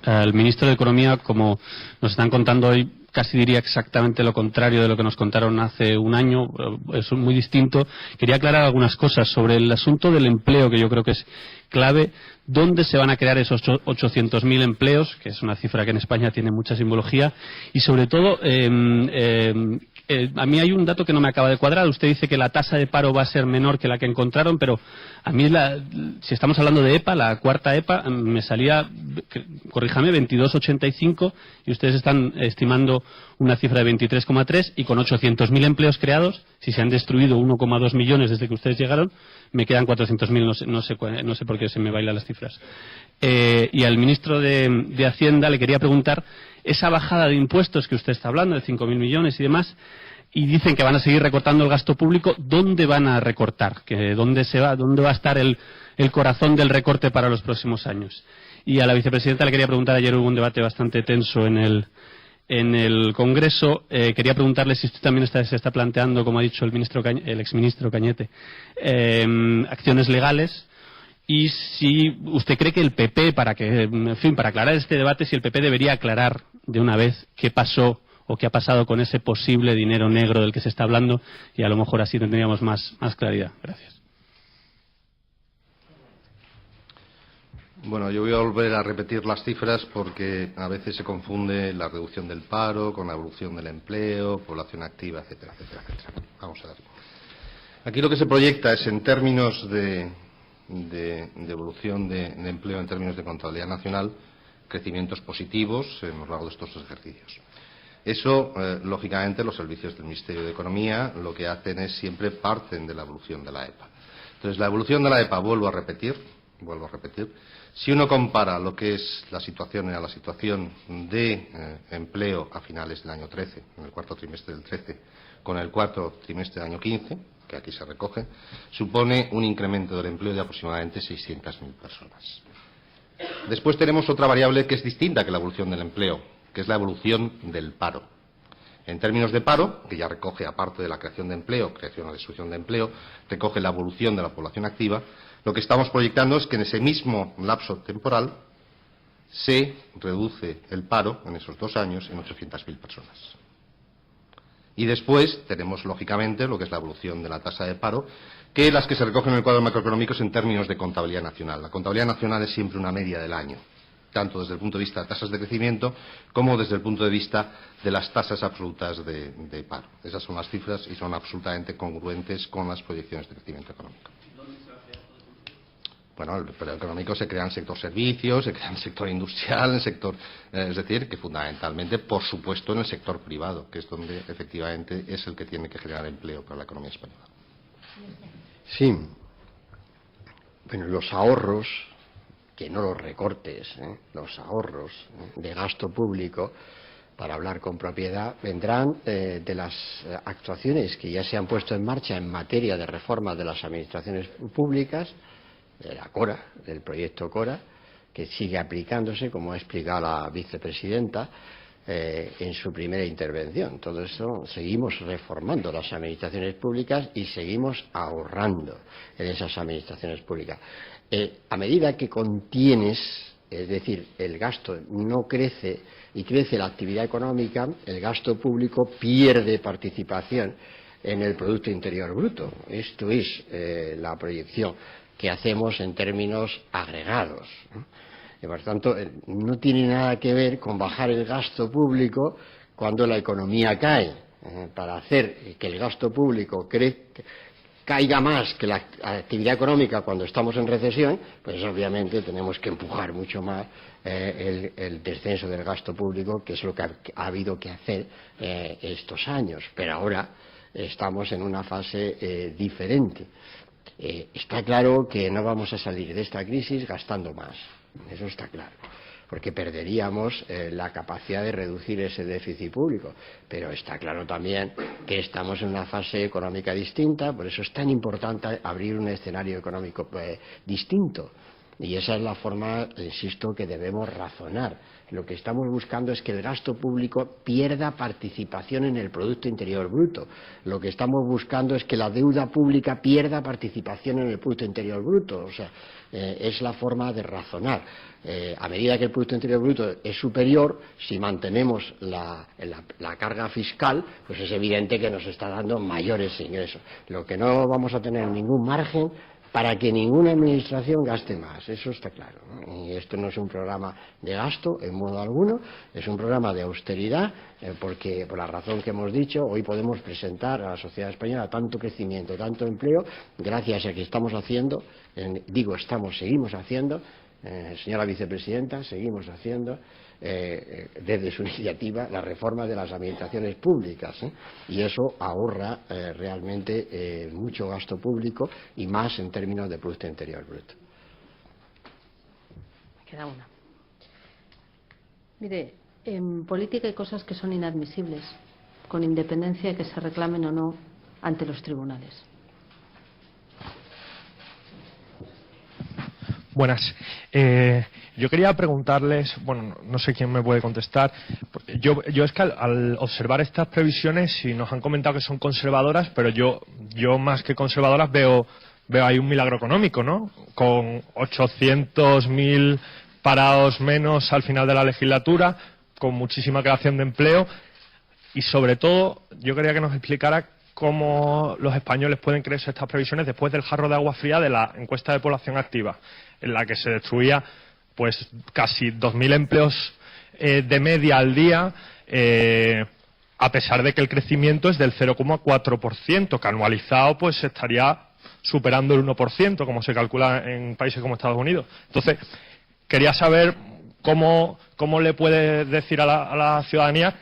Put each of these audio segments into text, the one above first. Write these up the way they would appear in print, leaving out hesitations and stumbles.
El ministro de Economía, como nos están contando hoy, casi diría exactamente lo contrario de lo que nos contaron hace un año, es muy distinto. Quería aclarar algunas cosas sobre el asunto del empleo, que yo creo que es clave. ¿Dónde se van a crear esos 800.000 empleos? Que es una cifra que en España tiene mucha simbología. Y sobre todo, a mí hay un dato que no me acaba de cuadrar. Usted dice que la tasa de paro va a ser menor que la que encontraron, pero a mí, si estamos hablando de EPA, la cuarta EPA, me salía, corríjame, 22,85, y ustedes están estimando una cifra de 23,3, y con 800.000 empleos creados, si se han destruido 1,2 millones desde que ustedes llegaron, me quedan 400.000, no sé por qué se me bailan las cifras. Y al ministro de Hacienda le quería preguntar, esa bajada de impuestos que usted está hablando, de 5.000 millones y demás, y dicen que van a seguir recortando el gasto público, ¿dónde van a recortar? ¿Dónde va a estar el corazón del recorte para los próximos años? Y a la vicepresidenta le quería preguntar, ayer hubo un debate bastante tenso en el Congreso, quería preguntarle si usted también se está planteando, como ha dicho el exministro Cañete, acciones legales, y si usted cree que el PP, para aclarar este debate, si el PP debería aclarar de una vez qué pasó o qué ha pasado con ese posible dinero negro del que se está hablando, y a lo mejor así tendríamos más claridad. Gracias. Bueno, yo voy a volver a repetir las cifras porque a veces se confunde la reducción del paro con la evolución del empleo, población activa, etcétera, etcétera, etcétera. Vamos a ver. Aquí lo que se proyecta es, en términos de evolución de empleo, en términos de contabilidad nacional, crecimientos positivos en lo largo de estos dos ejercicios. Eso, lógicamente, los servicios del Ministerio de Economía lo que hacen es siempre parten de la evolución de la EPA. Entonces, la evolución de la EPA, vuelvo a repetir, si uno compara lo que es la situación a la situación de empleo a finales del año 13, en el cuarto trimestre del 13, con el cuarto trimestre del año 15, que aquí se recoge, supone un incremento del empleo de aproximadamente 600.000 personas. Después tenemos otra variable que es distinta que la evolución del empleo, que es la evolución del paro. En términos de paro, que ya recoge, aparte de la creación de empleo, creación o destrucción de empleo, recoge la evolución de la población activa, lo que estamos proyectando es que en ese mismo lapso temporal se reduce el paro, en esos 2 años, en 800.000 personas. Y después tenemos, lógicamente, lo que es la evolución de la tasa de paro, que las que se recogen en el cuadro macroeconómico es en términos de contabilidad nacional. La contabilidad nacional es siempre una media del año, tanto desde el punto de vista de tasas de crecimiento como desde el punto de vista de las tasas absolutas de paro. Esas son las cifras y son absolutamente congruentes con las proyecciones de crecimiento económico. Bueno, el empleo económico se crea en el sector servicios, se crea en el sector industrial, en el sector, es decir, que fundamentalmente, por supuesto, en el sector privado, que es donde efectivamente es el que tiene que generar empleo para la economía española. Sí. Bueno, los ahorros, que no los recortes, los ahorros de gasto público, para hablar con propiedad, vendrán de las actuaciones que ya se han puesto en marcha en materia de reforma de las administraciones públicas, de la CORA, del proyecto CORA, que sigue aplicándose, como ha explicado la vicepresidenta en su primera intervención. Todo eso, seguimos reformando las administraciones públicas y seguimos ahorrando en esas administraciones públicas. A medida que contienes, es decir, el gasto no crece y crece la actividad económica, el gasto público pierde participación en el Producto Interior Bruto. Esto es la proyección que hacemos en términos agregados. Y por tanto, no tiene nada que ver con bajar el gasto público cuando la economía cae. Para hacer que el gasto público caiga más que la actividad económica cuando estamos en recesión, pues obviamente tenemos que empujar mucho más el descenso del gasto público, que es lo que ha habido que hacer estos años. Pero ahora estamos en una fase diferente. Está claro que no vamos a salir de esta crisis gastando más, eso está claro, porque perderíamos la capacidad de reducir ese déficit público, pero está claro también que estamos en una fase económica distinta, por eso es tan importante abrir un escenario económico distinto. Y esa es la forma, insisto, que debemos razonar. Lo que estamos buscando es que el gasto público pierda participación en el Producto Interior Bruto. Lo que estamos buscando es que la deuda pública pierda participación en el Producto Interior Bruto. O sea, es la forma de razonar. A medida que el Producto Interior Bruto es superior, si mantenemos la carga fiscal, pues es evidente que nos está dando mayores ingresos. Lo que no vamos a tener ningún margen para que ninguna administración gaste más, eso está claro, ¿no? Y esto no es un programa de gasto en modo alguno, es un programa de austeridad, porque por la razón que hemos dicho, hoy podemos presentar a la sociedad española tanto crecimiento, tanto empleo, gracias a que estamos haciendo, seguimos haciendo, señora vicepresidenta, seguimos haciendo desde su iniciativa la reforma de las administraciones públicas, y eso ahorra realmente mucho gasto público y más en términos de Producto Interior Bruto. Me queda una. Mire, en política hay cosas que son inadmisibles, con independencia de que se reclamen o no ante los tribunales. Buenas. Yo quería preguntarles, bueno, no sé quién me puede contestar. Yo es que al observar estas previsiones, sí nos han comentado que son conservadoras, pero yo más que conservadoras veo ahí un milagro económico, ¿no? Con 800.000 parados menos al final de la legislatura, con muchísima creación de empleo y, sobre todo, yo quería que nos explicara cómo los españoles pueden creerse estas previsiones después del jarro de agua fría de la encuesta de población activa, en la que se destruía pues casi 2.000 empleos de media al día, a pesar de que el crecimiento es del 0,4%, que anualizado pues estaría superando el 1%, como se calcula en países como Estados Unidos. Entonces, quería saber cómo le puede decir a la ciudadanía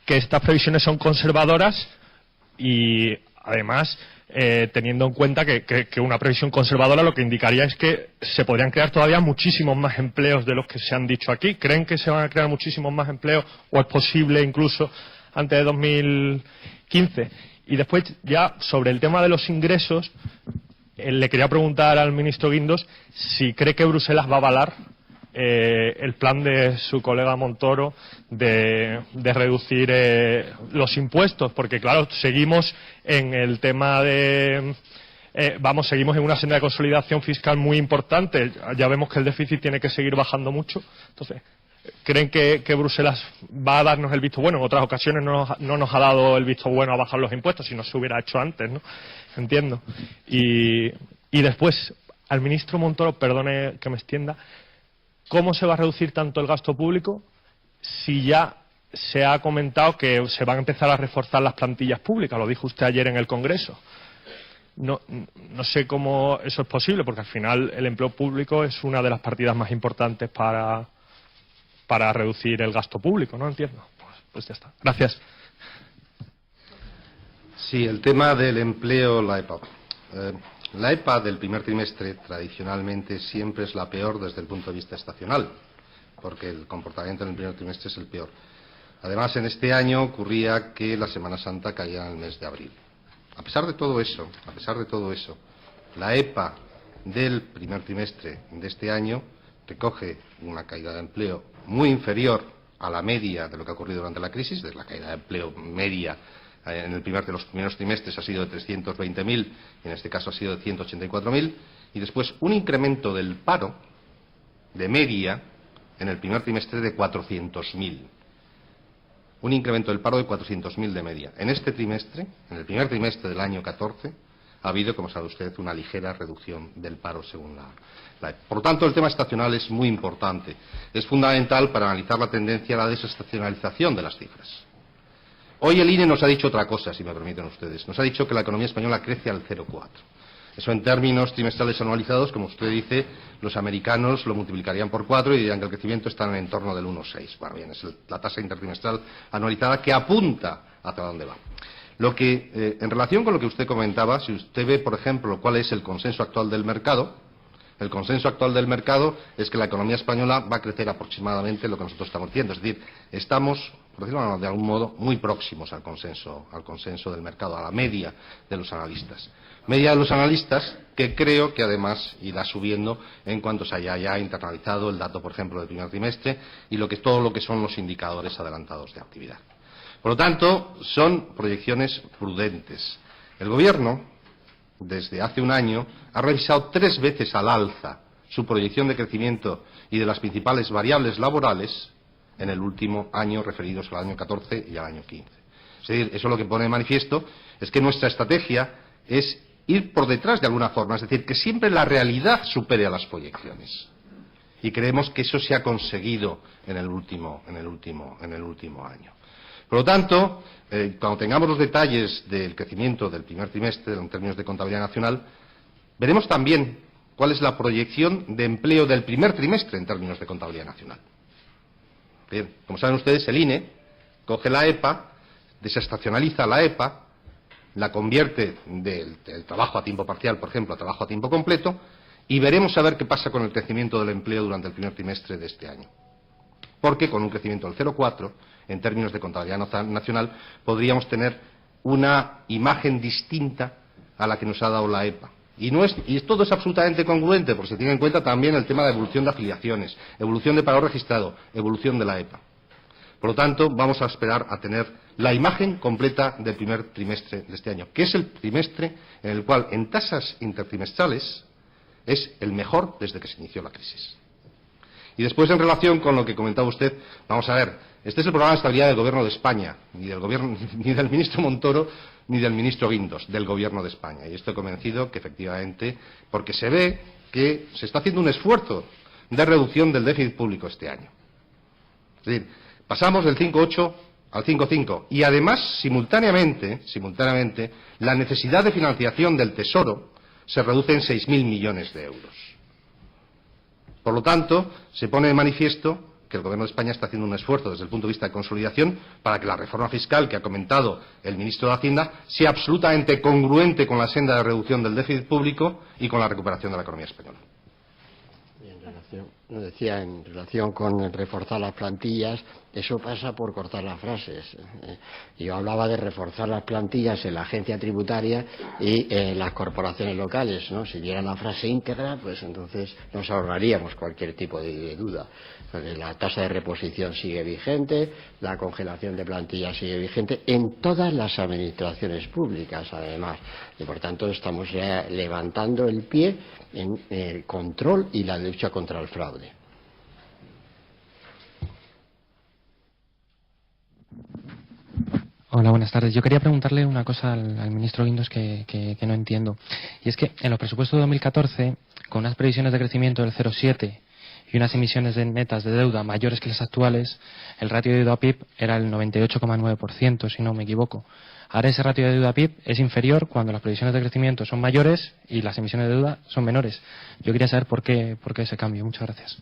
que estas previsiones son conservadoras y, además, teniendo en cuenta que una previsión conservadora lo que indicaría es que se podrían crear todavía muchísimos más empleos de los que se han dicho aquí. ¿Creen que se van a crear muchísimos más empleos o es posible incluso antes de 2015? Y después, ya sobre el tema de los ingresos, le quería preguntar al ministro Guindos si cree que Bruselas va a avalar el plan de su colega Montoro de reducir los impuestos, porque claro, seguimos en el tema de seguimos en una senda de consolidación fiscal muy importante. Ya vemos que el déficit tiene que seguir bajando mucho. Entonces, ¿creen que Bruselas va a darnos el visto bueno? En otras ocasiones no nos ha dado el visto bueno a bajar los impuestos, si no se hubiera hecho antes, ¿no? Entiendo. Y después, al ministro Montoro, perdone que me extienda, ¿cómo se va a reducir tanto el gasto público si ya se ha comentado que se van a empezar a reforzar las plantillas públicas? Lo dijo usted ayer en el Congreso. No sé cómo eso es posible, porque al final el empleo público es una de las partidas más importantes para reducir el gasto público, ¿no? Entiendo. Pues ya está. Gracias. Sí, el tema del empleo, la EPA. La EPA del primer trimestre tradicionalmente siempre es la peor desde el punto de vista estacional, porque el comportamiento en el primer trimestre es el peor. Además, en este año ocurría que la Semana Santa caía en el mes de abril. A pesar de todo eso, la EPA del primer trimestre de este año recoge una caída de empleo muy inferior a la media de lo que ha ocurrido durante la crisis, de la caída de empleo media en el de los primeros trimestres ha sido de 320.000, y en este caso ha sido de 184.000, y después un incremento del paro de media en el primer trimestre de 400.000. Un incremento del paro de 400.000 de media. En este trimestre, en el primer trimestre del año 14, ha habido, como sabe usted, una ligera reducción del paro según la. Por lo tanto, el tema estacional es muy importante. Es fundamental para analizar la tendencia a la desestacionalización de las cifras. Hoy el INE nos ha dicho otra cosa, si me permiten ustedes. Nos ha dicho que la economía española crece al 0,4. Eso en términos trimestrales anualizados, como usted dice, los americanos lo multiplicarían por 4 y dirían que el crecimiento está en el entorno del 1,6. Bueno, bien, es la tasa intertrimestral anualizada que apunta hacia dónde va. Lo que, en relación con lo que usted comentaba, si usted ve, por ejemplo, cuál es el consenso actual del mercado, el consenso actual del mercado es que la economía española va a crecer aproximadamente lo que nosotros estamos diciendo. Es decir, estamos por decirlo de algún modo, muy próximos al consenso del mercado, a la media de los analistas. Media de los analistas que creo que además irá subiendo en cuanto se haya ya internalizado el dato, por ejemplo, del primer trimestre y todo lo que son los indicadores adelantados de actividad. Por lo tanto, son proyecciones prudentes. El Gobierno, desde hace un año, ha revisado 3 veces al alza su proyección de crecimiento y de las principales variables laborales en el último año, referidos al año 14 y al año 15. Es decir, eso lo que pone de manifiesto es que nuestra estrategia es ir por detrás de alguna forma, es decir, que siempre la realidad supere a las proyecciones. Y creemos que eso se ha conseguido en el último año. Por lo tanto, cuando tengamos los detalles del crecimiento del primer trimestre en términos de contabilidad nacional, veremos también cuál es la proyección de empleo del primer trimestre en términos de contabilidad nacional. Bien, como saben ustedes, el INE coge la EPA, desestacionaliza la EPA, la convierte del trabajo a tiempo parcial, por ejemplo, a trabajo a tiempo completo, y veremos a ver qué pasa con el crecimiento del empleo durante el primer trimestre de este año. Porque con un crecimiento del 0,4, en términos de contabilidad nacional, podríamos tener una imagen distinta a la que nos ha dado la EPA. Y todo es absolutamente congruente, porque se tiene en cuenta también el tema de evolución de afiliaciones, evolución de paro registrado, evolución de la EPA. Por lo tanto, vamos a esperar a tener la imagen completa del primer trimestre de este año, que es el trimestre en el cual, en tasas intertrimestrales, es el mejor desde que se inició la crisis. Y después, en relación con lo que comentaba usted, vamos a ver, este es el programa de estabilidad del Gobierno de España, ni del ministro Montoro, ni del ministro Guindos, del Gobierno de España. Y estoy convencido que, efectivamente, porque se ve que se está haciendo un esfuerzo de reducción del déficit público este año. Es decir, pasamos del 5,8 al 5,5 y, además, simultáneamente, la necesidad de financiación del Tesoro se reduce en 6.000 millones de euros. Por lo tanto, se pone de manifiesto que el Gobierno de España está haciendo un esfuerzo desde el punto de vista de consolidación para que la reforma fiscal que ha comentado el ministro de Hacienda sea absolutamente congruente con la senda de reducción del déficit público y con la recuperación de la economía española. En relación con reforzar las plantillas, eso pasa por cortar las frases. Yo hablaba de reforzar las plantillas en la agencia tributaria y en las corporaciones locales, ¿no? Si diera la frase íntegra, pues entonces nos ahorraríamos cualquier tipo de duda. La tasa de reposición sigue vigente, la congelación de plantillas sigue vigente en todas las administraciones públicas, además. Y por tanto estamos ya levantando el pie en el control y la lucha contra el fraude. Hola, buenas tardes. Yo quería preguntarle una cosa al ministro Guindos que no entiendo. Y es que en los presupuestos de 2014, con unas previsiones de crecimiento del 0,7 y unas emisiones netas de deuda mayores que las actuales, el ratio de deuda PIB era el 98,9%, si no me equivoco. Ahora ese ratio de deuda PIB es inferior cuando las previsiones de crecimiento son mayores y las emisiones de deuda son menores. Yo quería saber por qué ese cambio. Muchas gracias.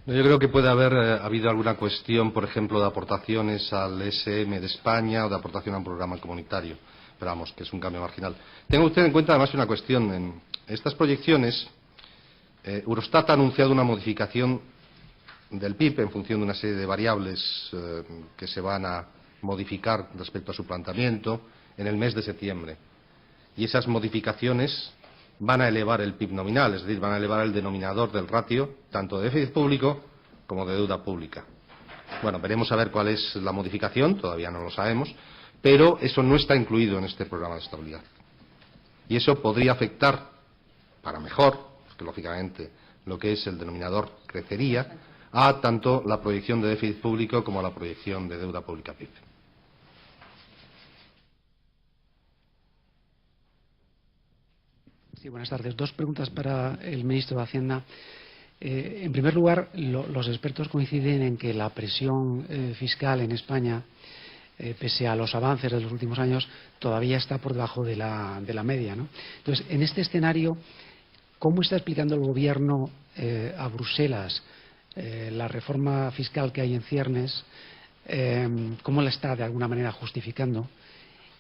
Yo creo que puede haber habido alguna cuestión, por ejemplo, de aportaciones al SM de España o de aportación a un programa comunitario. Pero vamos, que es un cambio marginal. Tenga usted en cuenta además una cuestión. En estas proyecciones, Eurostat ha anunciado una modificación del PIB en función de una serie de variables que se van a modificar respecto a su planteamiento en el mes de septiembre. Y esas modificaciones van a elevar el PIB nominal, es decir, van a elevar el denominador del ratio, tanto de déficit público como de deuda pública. Bueno, veremos a ver cuál es la modificación, todavía no lo sabemos, pero eso no está incluido en este programa de estabilidad. Y eso podría afectar, para mejor, porque lógicamente lo que es el denominador crecería, a tanto la proyección de déficit público como a la proyección de deuda pública PIB. Sí, buenas tardes. Dos preguntas para el ministro de Hacienda. En primer lugar, los expertos coinciden en que la presión fiscal en España, pese a los avances de los últimos años, todavía está por debajo de la media, ¿no? Entonces, en este escenario, ¿cómo está explicando el Gobierno a Bruselas la reforma fiscal que hay en ciernes? ¿Cómo la está de alguna manera justificando?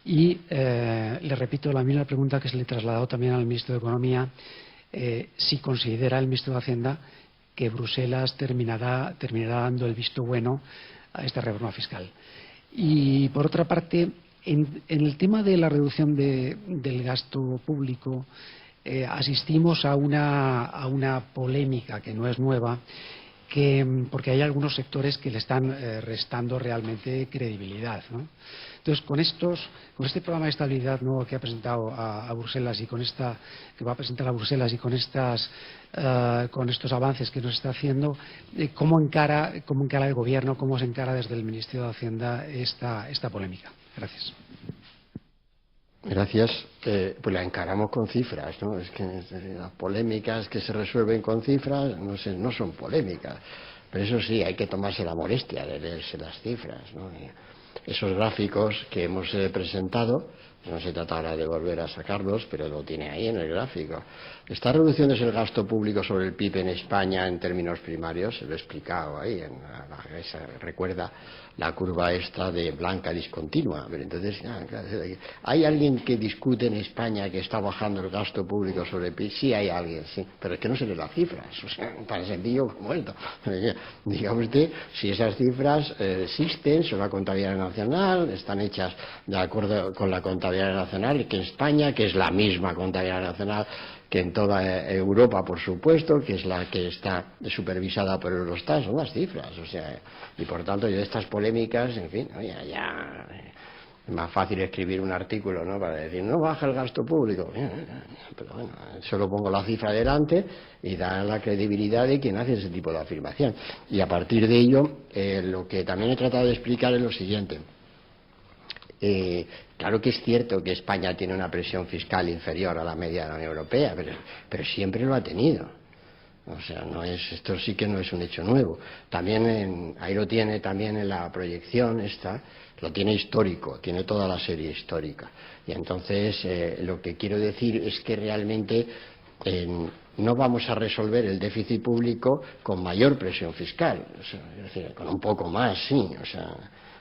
Y le repito la misma pregunta que se le he trasladado también al ministro de Economía, si considera el ministro de Hacienda que Bruselas terminará dando el visto bueno esta reforma fiscal. Y por otra parte, en el tema de la reducción del gasto público, asistimos a una polémica que no es nueva, porque hay algunos sectores que le están restando realmente credibilidad, ¿no? Entonces, con este programa de estabilidad nuevo que ha presentado a Bruselas y que va a presentar a Bruselas y con estos avances que nos está haciendo, ¿cómo encara el Gobierno, cómo se encara desde el Ministerio de Hacienda esta polémica? Gracias. Gracias. Pues la encaramos con cifras, ¿no? Es que las polémicas que se resuelven con cifras no son polémicas. Pero eso sí, hay que tomarse la molestia de leerse las cifras, ¿no? Esos gráficos que hemos presentado, no se trata ahora de volver a sacarlos, pero lo tiene ahí en el gráfico. Esta reducción es el gasto público sobre el PIB en España en términos primarios, se lo he explicado ahí, recuerda la curva esta de blanca discontinua. Pero entonces, ¿hay alguien que discute en España que está bajando el gasto público sobre el PIB? Sí, hay alguien, sí, pero es que no se le da cifras, o sea, tan sencillo como esto. Diga usted si esas cifras existen, son la contabilidad nacional, están hechas de acuerdo con la contabilidad nacional, que en España, que es la misma contabilidad nacional que en toda Europa, por supuesto, que es la que está supervisada por Eurostat, son las cifras, o sea, y por tanto yo de estas polémicas, en fin, ya es más fácil escribir un artículo, ¿no?, para decir, no baja el gasto público, pero bueno, solo pongo la cifra delante y da la credibilidad de quien hace ese tipo de afirmación. Y a partir de ello, lo que también he tratado de explicar es lo siguiente. Claro que es cierto que España tiene una presión fiscal inferior a la media de la Unión Europea, pero siempre lo ha tenido. O sea, esto sí que no es un hecho nuevo. También ahí lo tiene también en la proyección esta, lo tiene histórico, tiene toda la serie histórica. Y entonces lo que quiero decir es que realmente no vamos a resolver el déficit público con mayor presión fiscal, o sea, es decir, con un poco más, sí, o sea,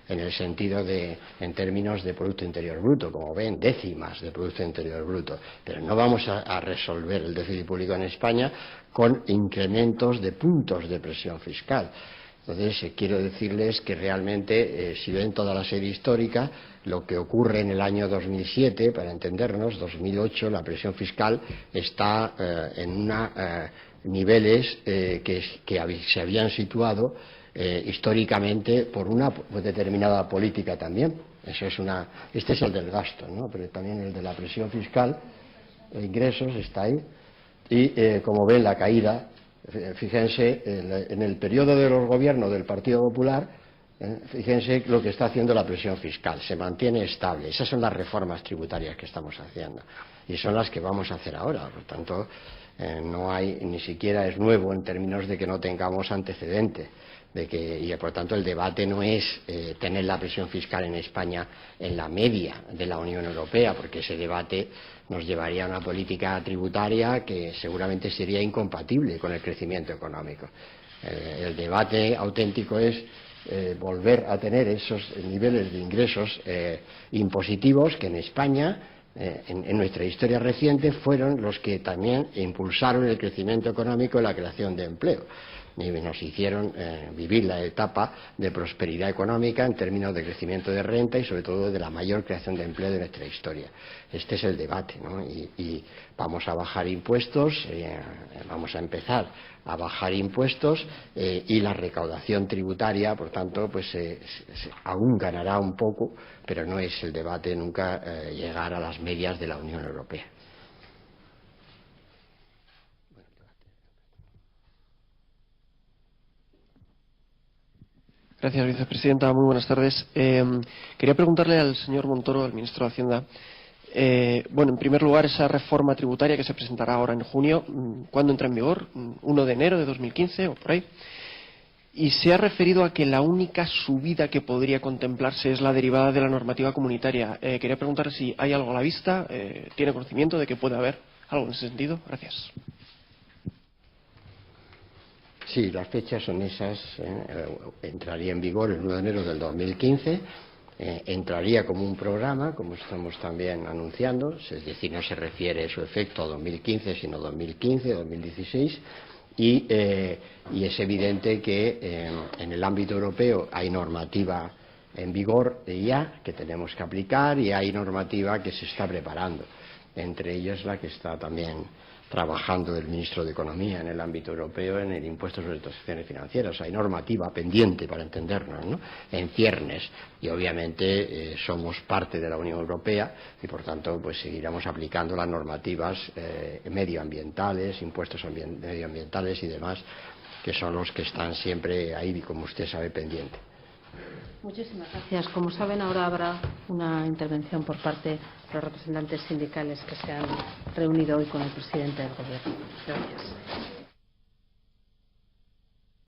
en el sentido en términos de Producto Interior Bruto, como ven, décimas de Producto Interior Bruto, pero no vamos a resolver el déficit público en España con incrementos de puntos de presión fiscal. Entonces, quiero decirles que realmente, si ven toda la serie histórica, lo que ocurre en el año 2007, para entendernos, 2008, la presión fiscal está en niveles que se habían situado históricamente por una determinada política también. Este es el del gasto, ¿no?, pero también el de la presión fiscal, ingresos, está ahí. Y como ven, la caída, fíjense, en el periodo de los gobiernos del Partido Popular, fíjense lo que está haciendo la presión fiscal, se mantiene estable. Esas son las reformas tributarias que estamos haciendo y son las que vamos a hacer ahora. Por tanto, no hay, ni siquiera es nuevo en términos de que no tengamos antecedente. Y por tanto el debate no es tener la presión fiscal en España en la media de la Unión Europea, porque ese debate nos llevaría a una política tributaria que seguramente sería incompatible con el crecimiento económico. El debate auténtico es volver a tener esos niveles de ingresos impositivos que en España, en nuestra historia reciente, fueron los que también impulsaron el crecimiento económico y la creación de empleo. Y nos hicieron vivir la etapa de prosperidad económica en términos de crecimiento de renta y sobre todo de la mayor creación de empleo de nuestra historia. Este es el debate, ¿no? Y vamos a bajar impuestos, vamos a empezar a bajar impuestos y la recaudación tributaria, por tanto, pues aún ganará un poco, pero no es el debate nunca llegar a las medias de la Unión Europea. Gracias, vicepresidenta. Muy buenas tardes. Quería preguntarle al señor Montoro, al ministro de Hacienda, en primer lugar, esa reforma tributaria que se presentará ahora en junio, ¿cuándo entra en vigor? ¿1 de enero de 2015 o por ahí? Y se ha referido a que la única subida que podría contemplarse es la derivada de la normativa comunitaria. Quería preguntar si hay algo a la vista, ¿tiene conocimiento de que puede haber algo en ese sentido? Gracias. Sí, las fechas son esas. Entraría en vigor el 1 de enero del 2015. Entraría como un programa, como estamos también anunciando, es decir, no se refiere su efecto a 2015, sino 2015, 2016, y es evidente que en el ámbito europeo hay normativa en vigor ya que tenemos que aplicar y hay normativa que se está preparando, entre ellas la que está también trabajando el ministro de Economía en el ámbito europeo en el impuesto sobre transacciones financieras. Hay normativa pendiente, para entendernos, ¿no?, en ciernes, y obviamente somos parte de la Unión Europea y por tanto pues seguiremos aplicando las normativas medioambientales, impuestos medioambientales y demás, que son los que están siempre ahí, como usted sabe, pendiente. Muchísimas gracias. Como saben, ahora habrá una intervención por parte de los representantes sindicales que se han reunido hoy con el presidente del Gobierno. Gracias.